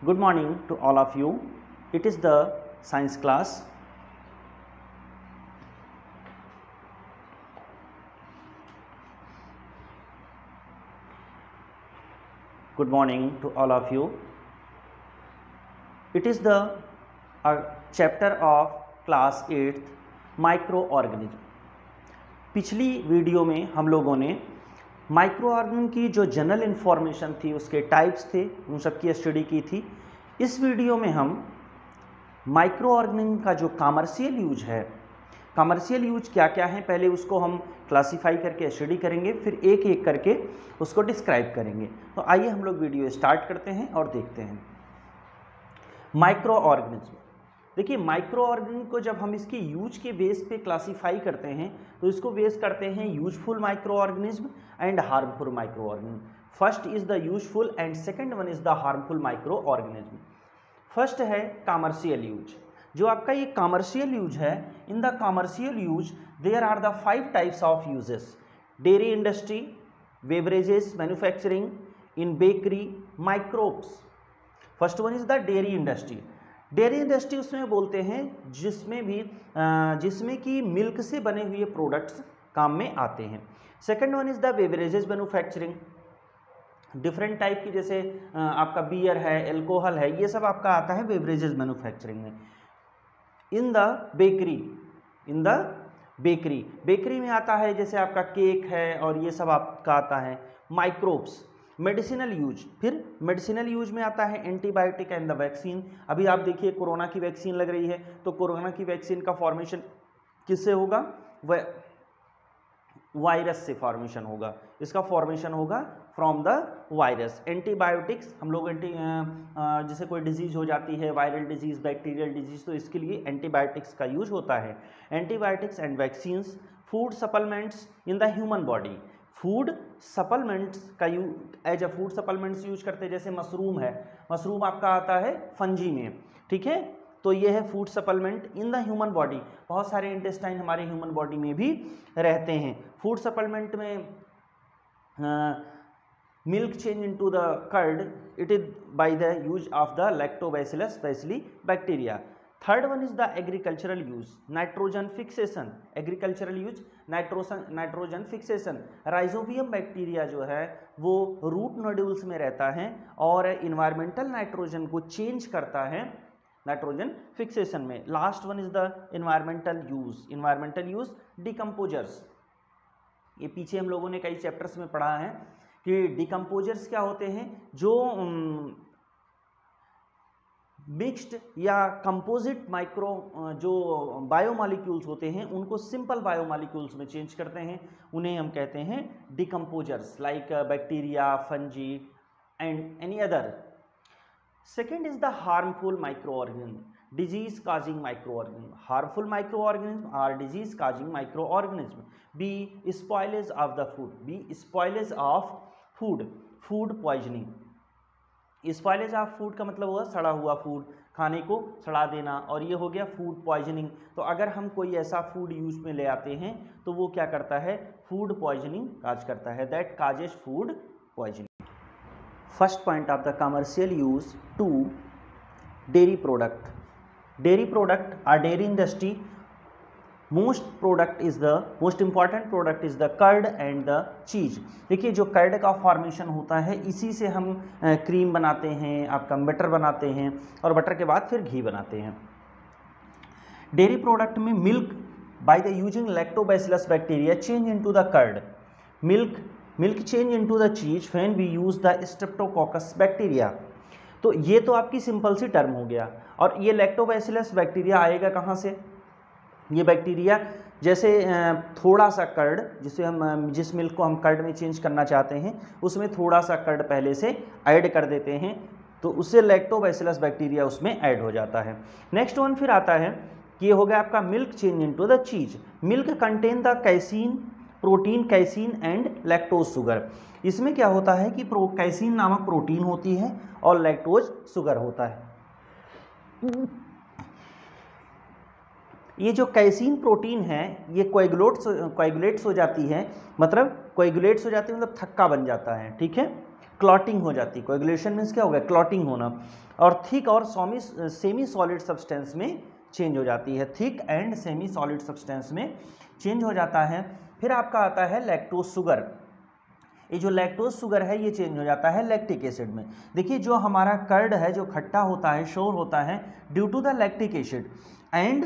Good morning to all of you. It is the science class. Good morning to all of you. It is the chapter of class 8th microorganism. पिछली video में हम लोगों ने micro organism की जो general information थी, उसके types थे, उन सब की स्टडी की थी। इस वीडियो में हम माइक्रो ऑर्गेनिज्म का जो कमर्शियल यूज है, कमर्शियल यूज क्या क्या है, पहले उसको हम क्लासीफाई करके स्टडी करेंगे, फिर एक एक करके उसको डिस्क्राइब करेंगे। तो आइए हम लोग वीडियो स्टार्ट करते हैं और देखते हैं माइक्रो ऑर्गेनिज्म। देखिए, माइक्रो ऑर्गेनिज्म को जब हम इसके यूज के बेस पे क्लासीफाई करते हैं तो इसको बेस करते हैं useful microorganism and harmful microorganism. First is the useful and second one is the harmful microorganism. First है कमर्शियल यूज। जो आपका ये कमर्शियल यूज है, in the commercial use there are the 5 types of uses: dairy industry, beverages manufacturing, in bakery, microbes. First one is the dairy industry. Dairy industry उसमें बोलते हैं जिसमें कि मिल्क से बने हुए प्रोडक्ट्स काम में आते हैं। Second one is the beverages manufacturing. Different type की, जैसे आपका बियर है, एल्कोहल है, ये सब आपका आता है बेवरेजेस मैन्युफैक्चरिंग में। इन द बेकरी में आता है, जैसे आपका केक है और ये सब आपका आता है। Microbes, medicinal use. फिर मेडिसिनल यूज में आता है एंटीबायोटिक एंड द वैक्सीन। अभी आप देखिए, कोरोना की वैक्सीन लग रही है, तो कोरोना की वैक्सीन का फॉर्मेशन किससे होगा? वायरस से फॉर्मेशन होगा। इसका फॉर्मेशन होगा फ्रॉम द वायरस। एंटीबायोटिक्स, हम लोग जैसे कोई डिजीज हो जाती है, वायरल डिजीज, बैक्टीरियल डिजीज, तो इसके लिए एंटीबायोटिक्स का यूज होता है। Antibiotics and vaccines. Food supplements in the human body. Food supplements का as a food supplements use करते हैं, जैसे मशरूम है, मशरूम आपका आता है फंजी में, ठीक है, तो ये है food supplement in the human body. बहुत सारे इंटेस्टाइन हमारे ह्यूमन बॉडी में भी रहते हैं। फूड सप्लीमेंट में milk change into the curd, it is by the use of the lactobacillus specially bacteria. Third one is the agricultural use, nitrogen fixation. Agricultural use nitrogen fixation. Rhizobium bacteria जो है वो root nodules में रहता है और environmental nitrogen को change करता है नाइट्रोजन फिक्सेशन में। Last one is the environmental use decomposers. ये पीछे हम लोगों ने कई चैप्टर्स में पढ़ा है कि डिकम्पोजर्स क्या होते हैं। जो मिक्स्ड या कंपोजिट जो बायोमॉलिक्यूल्स होते हैं, उनको सिंपल बायोमॉलिक्यूल्स में चेंज करते हैं, उन्हें हम कहते हैं decomposers, like bacteria, fungi and any other. Second is the harmful microorganism, disease causing microorganism. Harmful microorganism are disease causing microorganism. B spoilage of the food, food poisoning. Spoilage of food का मतलब हुआ सड़ा हुआ food, खाने को सड़ा देना, और ये हो गया फूड पॉइजनिंग। तो अगर हम कोई ऐसा फूड यूज में ले आते हैं तो वो क्या करता है? फूड पॉइजनिंग काज करता है, that causes food poisoning. First point of the commercial use to dairy product. Dairy product और dairy industry, most important product is the curd and the cheese. देखिए, जो कर्ड का फॉर्मेशन होता है, इसी से हम क्रीम बनाते हैं, आपका बटर बनाते हैं, और बटर के बाद फिर घी बनाते हैं। डेयरी प्रोडक्ट में milk by the using lactobacillus bacteria change into the curd, milk change into the cheese when we use the streptococcus bacteria. तो ये तो आपकी सिंपल सी टर्म हो गया। और ये लैक्टोबैसिलस बैक्टीरिया आएगा कहाँ से? ये बैक्टीरिया जैसे थोड़ा सा कर्ड, जिस मिल्क को हम कर्ड में चेंज करना चाहते हैं, उसमें थोड़ा सा कर्ड पहले से ऐड कर देते हैं, तो उससे लैक्टोबैसिलस बैक्टीरिया उसमें ऐड हो जाता है। नेक्स्ट वन फिर आता है कि ये हो गया आपका मिल्क चेंज इनटू द चीज। Milk contain the casein, protein casein and lactose sugar. इसमें क्या होता है कि कैसीन नामक प्रोटीन होती है और लैक्टोज शुगर होता है। ये जो कैसीन प्रोटीन है, ये कोएगुलेट्स हो जाती है, मतलब थक्का बन जाता है, ठीक है। क्लॉटिंग हो जाती है। कोएगुलेशन मीन्स क्या हो गया, क्लॉटिंग होना। और थिक और सेमी सॉलिड सब्सटेंस में चेंज हो जाती है, thick and semi solid substance में चेंज हो जाता है। फिर आपका आता है लैक्टोज शुगर। ये जो लैक्टोज शुगर है ये चेंज हो जाता है लैक्टिक एसिड में। देखिए जो हमारा कर्ड है जो खट्टा होता है, शोर होता है, due to the lactic acid, and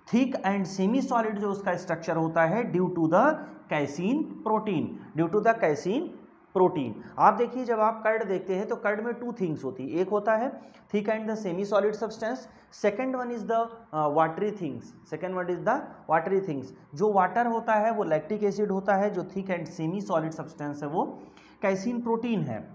thick and semi solid जो उसका स्ट्रक्चर होता है due to the casein protein, due to the casein protein. आप देखिए जब आप कर्ड देखते हैं तो कर्ड में टू थिंग्स होती है, एक होता है thick and the semi solid substance, second one is the watery things, second one is the watery things. जो वाटर होता है वो लैक्टिक एसिड होता है, जो thick and semi solid substance है वो कैसीन प्रोटीन है।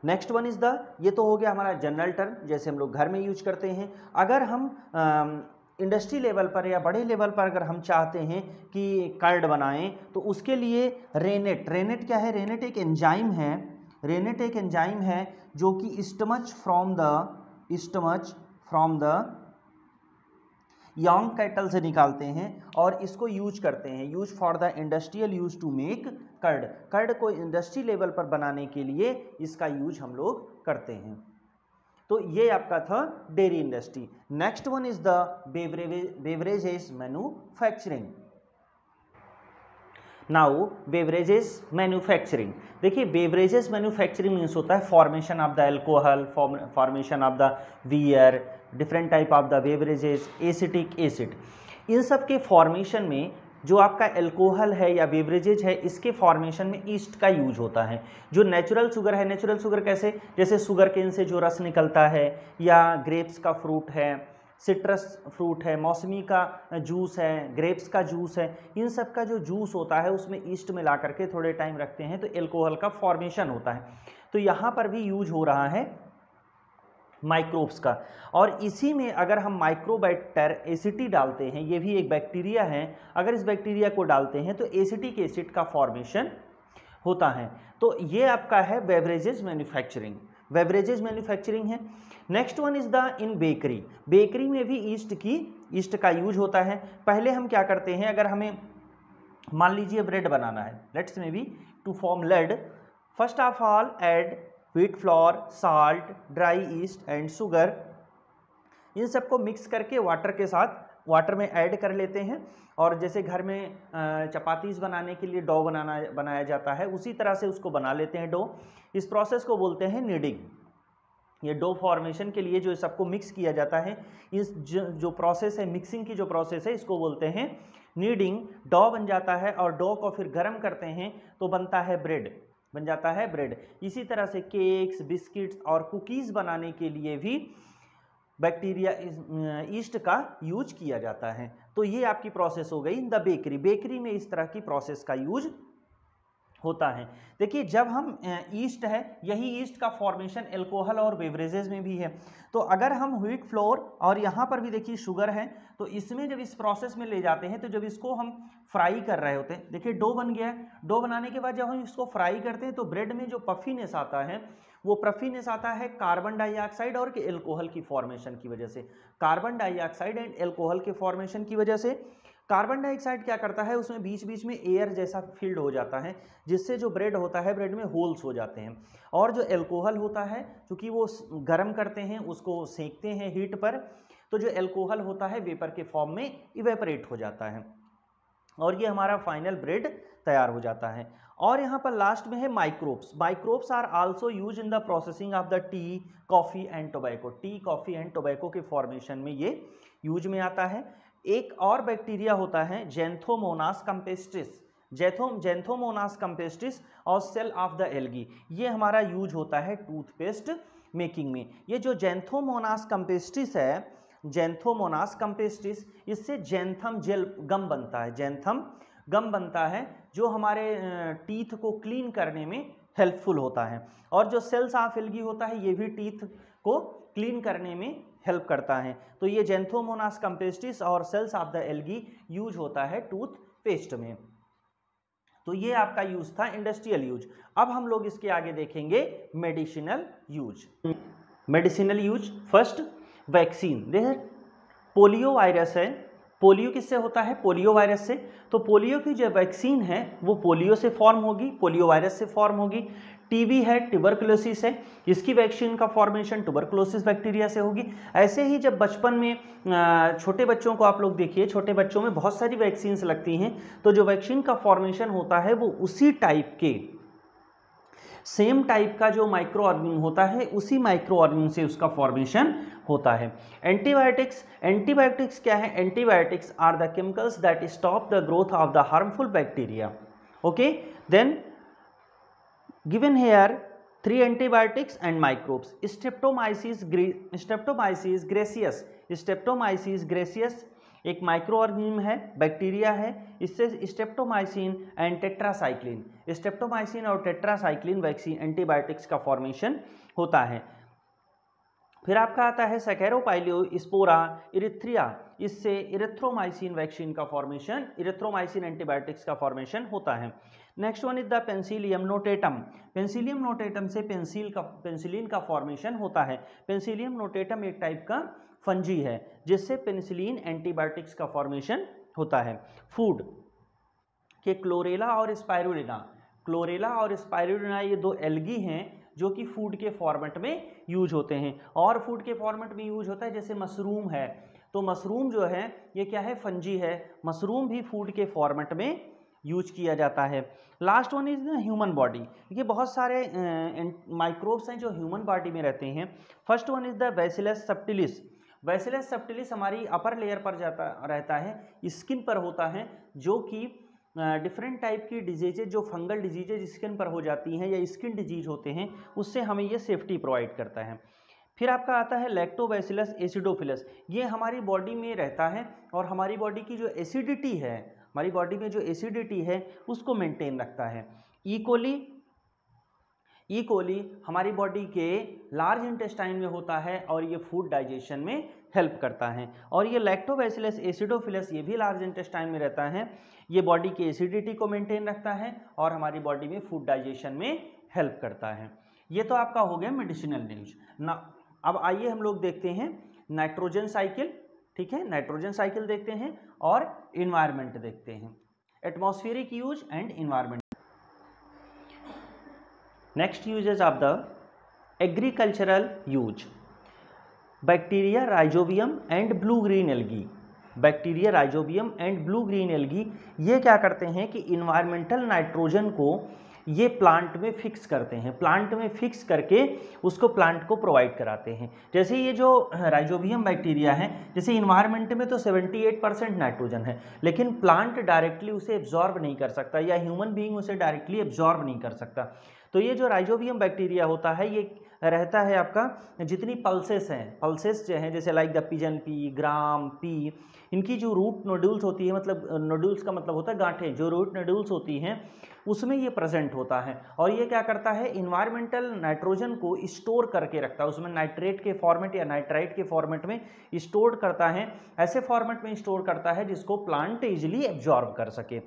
नेक्स्ट वन इज द, ये तो हो गया हमारा जनरल टर्म जैसे हम लोग घर में यूज करते हैं। अगर हम इंडस्ट्री लेवल पर या बड़े लेवल पर अगर हम चाहते हैं कि कर्ड बनाएं तो उसके लिए रेनेट, रेनेट क्या है, रेनेट एक एंजाइम है, रेनेट एक एंजाइम है जो कि stomach from the young cattle से निकालते हैं और इसको यूज करते हैं, use for the industrial use to make curd. Curd को इंडस्ट्री लेवल पर बनाने के लिए इसका यूज हम लोग करते हैं। तो ये आपका था dairy industry. Next one is the beverages manufacturing. Now beverages manufacturing, देखिए बेवरेजेस मैन्युफैक्चरिंग मीन्स होता है formation of the alcohol, formation of the beer, different type of the beverages, acetic acid, इन सब के फॉर्मेशन में जो आपका अल्कोहल है या बेवरेजेज है इसके फॉर्मेशन में ईस्ट का यूज होता है। जो नेचुरल शुगर है, नेचुरल शुगर कैसे, जैसे शुगर केन से जो रस निकलता है, या ग्रेप्स का फ्रूट है, सिट्रस फ्रूट है, मौसमी का जूस है, ग्रेप्स का जूस है, इन सब का जो जूस होता है उसमें ईस्ट मिला करके थोड़े टाइम रखते हैं तो अल्कोहल का फॉर्मेशन होता है। तो यहाँ पर भी यूज हो रहा है माइक्रोब्स का। और इसी में अगर हम माइक्रोबैक्टर एसिटी डालते हैं, ये भी एक बैक्टीरिया है, अगर इस बैक्टीरिया को डालते हैं तो एसिटिक एसिड का फॉर्मेशन होता है। तो ये आपका है बेवरेजेस मैन्युफैक्चरिंग, बेवरेजेस मैन्युफैक्चरिंग है। Next one is the in bakery, bakery में भी ईस्ट का यूज होता है। पहले हम क्या करते हैं, अगर हमें मान लीजिए ब्रेड बनाना है, let's may be to form lead, first of all add wheat flour, salt, dry yeast and sugar, इन सबको मिक्स करके वाटर के साथ वाटर में ऐड कर लेते हैं। और जैसे घर में चपातीस बनाने के लिए डो बनाया जाता है उसी तरह से उसको बना लेते हैं डो। इस प्रोसेस को बोलते हैं नीडिंग। ये डो फॉर्मेशन के लिए जो सबको मिक्स किया जाता है, इस जो प्रोसेस है, मिक्सिंग की जो प्रोसेस है, इसको बोलते हैं नीडिंग। डो बन जाता है और डो को फिर गर्म करते हैं तो बनता है ब्रेड, बन जाता है ब्रेड। इसी तरह से केक्स, बिस्किट्स और कुकीज़ बनाने के लिए भी बैक्टीरिया ईस्ट का यूज किया जाता है। तो ये आपकी प्रोसेस हो गई इन द बेकरी। बेकरी में इस तरह की प्रोसेस का यूज होता है। देखिए जब हम ईस्ट है, यही ईस्ट का फॉर्मेशन अल्कोहल और बेवरेजेस में भी है। तो अगर हम व्हीट फ्लोर और यहाँ पर भी देखिए शुगर है, तो इसमें जब इस प्रोसेस में ले जाते हैं तो जब इसको हम फ्राई कर रहे होते हैं, देखिए डो बन गया है, डो बनाने के बाद जब हम इसको फ्राई करते हैं तो ब्रेड में जो पफीनेस आता है वो पफीनेस आता है कार्बन डाइऑक्साइड और एल्कोहल की फॉर्मेशन की वजह से, कार्बन डाइऑक्साइड एंड एल्कोहल के फॉर्मेशन की वजह से। कार्बन डाइऑक्साइड क्या करता है, उसमें बीच बीच में एयर जैसा फील्ड हो जाता है जिससे जो ब्रेड होता है ब्रेड में होल्स हो जाते हैं। और जो एल्कोहल होता है क्योंकि वो गर्म करते हैं, उसको सेकते हैं हीट पर, तो जो एल्कोहल होता है वेपर के फॉर्म में इवेपोरेट हो जाता है और ये हमारा फाइनल ब्रेड तैयार हो जाता है। और यहाँ पर लास्ट में है microbes. Microbes are also use in the processing of the tea, coffee and tobacco. Tea, coffee and tobacco के फॉर्मेशन में ये यूज में आता है। एक और बैक्टीरिया होता है जेंथोमोनास कैम्पेस्ट्रिस, जेंथोमोनास कैम्पेस्ट्रिस और सेल ऑफ द एल्गी, ये हमारा यूज होता है टूथपेस्ट मेकिंग में। ये जो जेंथोमोनास कैम्पेस्ट्रिस है, जेंथोमोनास कैम्पेस्ट्रिस, इससे जेंथम जेल गम बनता है, जेंथम गम बनता है जो हमारे टीथ को क्लीन करने में हेल्पफुल होता है। और जो सेल्स ऑफ एल्गी होता है ये भी टीथ को क्लीन करने में हेल्प करता है। तो ये जेंथोमोनास कैम्पेस्ट्रिस और cells of the algae use होता है टूथपेस्ट में। तो ये आपका यूज था इंडस्ट्रियल यूज। अब हम लोग इसके आगे देखेंगे medicinal use. Medicinal use, first vaccine. देखिए पोलियो वायरस है, पोलियो किससे होता है, पोलियो वायरस से। तो पोलियो की जो वैक्सीन है वो पोलियो से फॉर्म होगी, पोलियो वायरस से फॉर्म होगी। टीबी है, ट्यूबरकुलोसिस है, इसकी वैक्सीन का फॉर्मेशन ट्यूबरकुलोसिस बैक्टीरिया से होगी। ऐसे ही जब बचपन में छोटे बच्चों को आप लोग देखिए, छोटे बच्चों में बहुत सारी वैक्सीन्स लगती हैं, तो जो वैक्सीन का फॉर्मेशन होता है वो उसी टाइप के, सेम टाइप का जो माइक्रो ऑर्गेनिज्म होता है उसी माइक्रो ऑर्गेनिज्म से उसका फॉर्मेशन होता है। एंटीबायोटिक्स क्या है? Antibiotics are the chemicals that stop the growth of the harmful bacteria. Okay, then given here 3 antibiotics and microbes. Streptomyces griseus एक माइक्रो ऑर्गेनिज्म है, बैक्टीरिया है। इससे streptomycin and tetracycline vaccine antibiotics का formation होता है। फिर आपका आता है सैकेरोपाइलियोस्पोरा इरिथ्रिया, इससे इरिथ्रोमाइसिन वैक्सीन का फॉर्मेशन, इरिथ्रोमाइसिन एंटीबायोटिक्स का फॉर्मेशन होता है। Next one is the penicillium notatum. Penicillium notatum से पेंसिलिन का फॉर्मेशन होता है। पेंसिलियम नोटेटम एक टाइप का फंजी है जिससे पेनिसिलिन एंटीबायोटिक्स का फॉर्मेशन होता है। फूड के क्लोरेला और स्पाइरुलिना ये दो एल्गी हैं जो कि फूड के फॉर्मेट में यूज होते हैं। और फूड के फॉर्मेट में यूज होता है, जैसे मशरूम है, तो मशरूम जो है ये क्या है? फंजी है। मशरूम भी फूड के फॉर्मेट में यूज किया जाता है। Last one is the human body. ये बहुत सारे माइक्रोब्स हैं जो ह्यूमन बॉडी में रहते हैं। First one is the bacillus subtilis. Bacillus subtilis हमारी अपर लेयर पर रहता है, स्किन पर होता है, जो कि डिफरेंट टाइप की डिजीजेज, जो फंगल डिजीजेज स्किन पर हो जाती हैं या स्किन डिजीज होते हैं, उससे हमें ये सेफ्टी प्रोवाइड करता है। फिर आपका आता है लैक्टोबैसिलस एसिडोफिलस। ये हमारी बॉडी में रहता है और हमारी बॉडी की जो एसिडिटी है, हमारी बॉडी में जो एसिडिटी है उसको मेंटेन रखता है। ई कोली हमारी बॉडी के लार्ज इंटेस्टाइन में होता है और ये फूड डाइजेशन में हेल्प करता है। और ये लैक्टोबैसिलस एसिडोफिलस ये भी लार्ज इंटेस्टाइन में रहता है, ये बॉडी की एसिडिटी को मेंटेन रखता है और हमारी बॉडी में फूड डाइजेशन में हेल्प करता है। ये तो आपका हो गया मेडिसिनल न्यूज ना। अब आइए हम लोग देखते हैं नाइट्रोजन साइकिल। ठीक है, नाइट्रोजन साइकिल देखते हैं और इन्वायरमेंट देखते हैं, atmospheric use and environment. Next uses of the agricultural use, bacteria rhizobium and blue green algae. Bacteria rhizobium and blue green algae ये क्या करते हैं कि इन्वायरमेंटल नाइट्रोजन को ये प्लांट में फिक्स करते हैं, प्लांट में फिक्स करके उसको प्लांट को प्रोवाइड कराते हैं। जैसे ये जो राइजोबियम बैक्टीरिया है, जैसे इन्वायरमेंट में तो 78% नाइट्रोजन है, लेकिन प्लांट डायरेक्टली उसे एब्जॉर्ब नहीं कर सकता या ह्यूमन बीइंग उसे डायरेक्टली एब्जॉर्ब नहीं कर सकता। तो ये जो राइजोबियम बैक्टीरिया होता है ये रहता है आपका, जितनी पल्सेस हैं, पल्सेस जो हैं जैसे like the pigeon P, gram P, इनकी जो रूट नोड्यूल्स होती है, मतलब नोड्यूल्स का मतलब होता है गांठें, जो रूट नोड्यूल्स होती हैं उसमें ये प्रेजेंट होता है। और ये क्या करता है? इन्वायरमेंटल नाइट्रोजन को स्टोर करके रखता है, उसमें नाइट्रेट के फॉर्मेट या नाइट्राइट के फॉर्मेट में स्टोर करता है, ऐसे फॉर्मेट में स्टोर करता है जिसको प्लांट इजिली एब्जॉर्ब कर सके।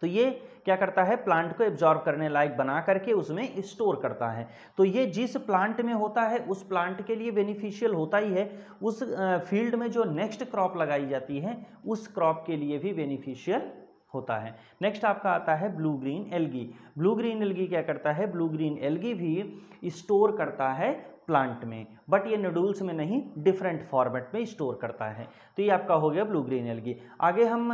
तो ये क्या करता है? प्लांट को एब्जॉर्ब करने लायक बना करके उसमें स्टोर करता है। तो ये जिस प्लांट में होता है उस प्लांट के लिए बेनिफिशियल होता ही है, उस फील्ड में जो नेक्स्ट क्रॉप लगाई जाती है उस क्रॉप के लिए भी बेनिफिशियल होता है। नेक्स्ट आपका आता है blue green algae. Blue green algae क्या करता है? ब्लू ग्रीन एल्गी भी स्टोर करता है प्लांट में, बट ये नोड्यूल्स में नहीं, डिफरेंट फॉर्मेट में स्टोर करता है। तो ये आपका हो गया ब्लू ग्रीन एल्गी। आगे हम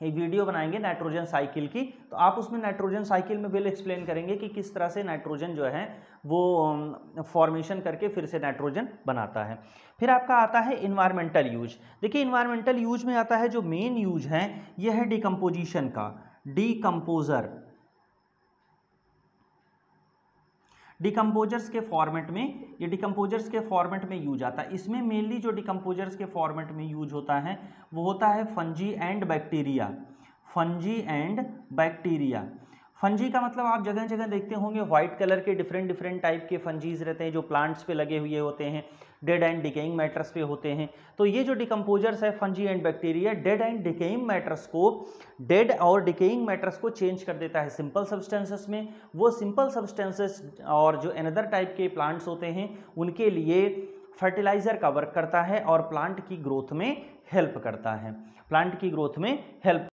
एक वीडियो बनाएंगे नाइट्रोजन साइकिल की, तो आप उसमें नाइट्रोजन साइकिल में वेल एक्सप्लेन करेंगे कि किस तरह से नाइट्रोजन जो है वो फॉर्मेशन करके फिर से नाइट्रोजन बनाता है। फिर आपका आता है इन्वायरमेंटल यूज। देखिए इन्वायरमेंटल यूज में आता है जो मेन यूज है ये है डिकम्पोजिशन का, डिकम्पोजर, डिकम्पोजर्स के फॉर्मेट में, ये डिकम्पोजर्स के फॉर्मेट में यूज आता है। इसमें मेनली जो डिकम्पोजर्स के फॉर्मेट में यूज होता है वो होता है fungi and bacteria. Fungi and bacteria, fungi का मतलब आप जगह जगह देखते होंगे व्हाइट कलर के डिफरेंट टाइप के फंजीज रहते हैं जो प्लांट्स पे लगे हुए होते हैं, डेड एंड डिकेइंग मैटर्स पे होते हैं। तो ये जो डिकम्पोजर्स है fungi and bacteria, dead and decaying matters को, डेड और डिकेइंग मैटर्स को चेंज कर देता है सिंपल सब्सटेंसेस में। वो सिंपल सब्सटेंसेस और जो अनदर टाइप के प्लांट्स होते हैं उनके लिए फर्टिलाइजर का वर्क करता है और प्लांट की ग्रोथ में हेल्प करता है, प्लांट की ग्रोथ में हेल्प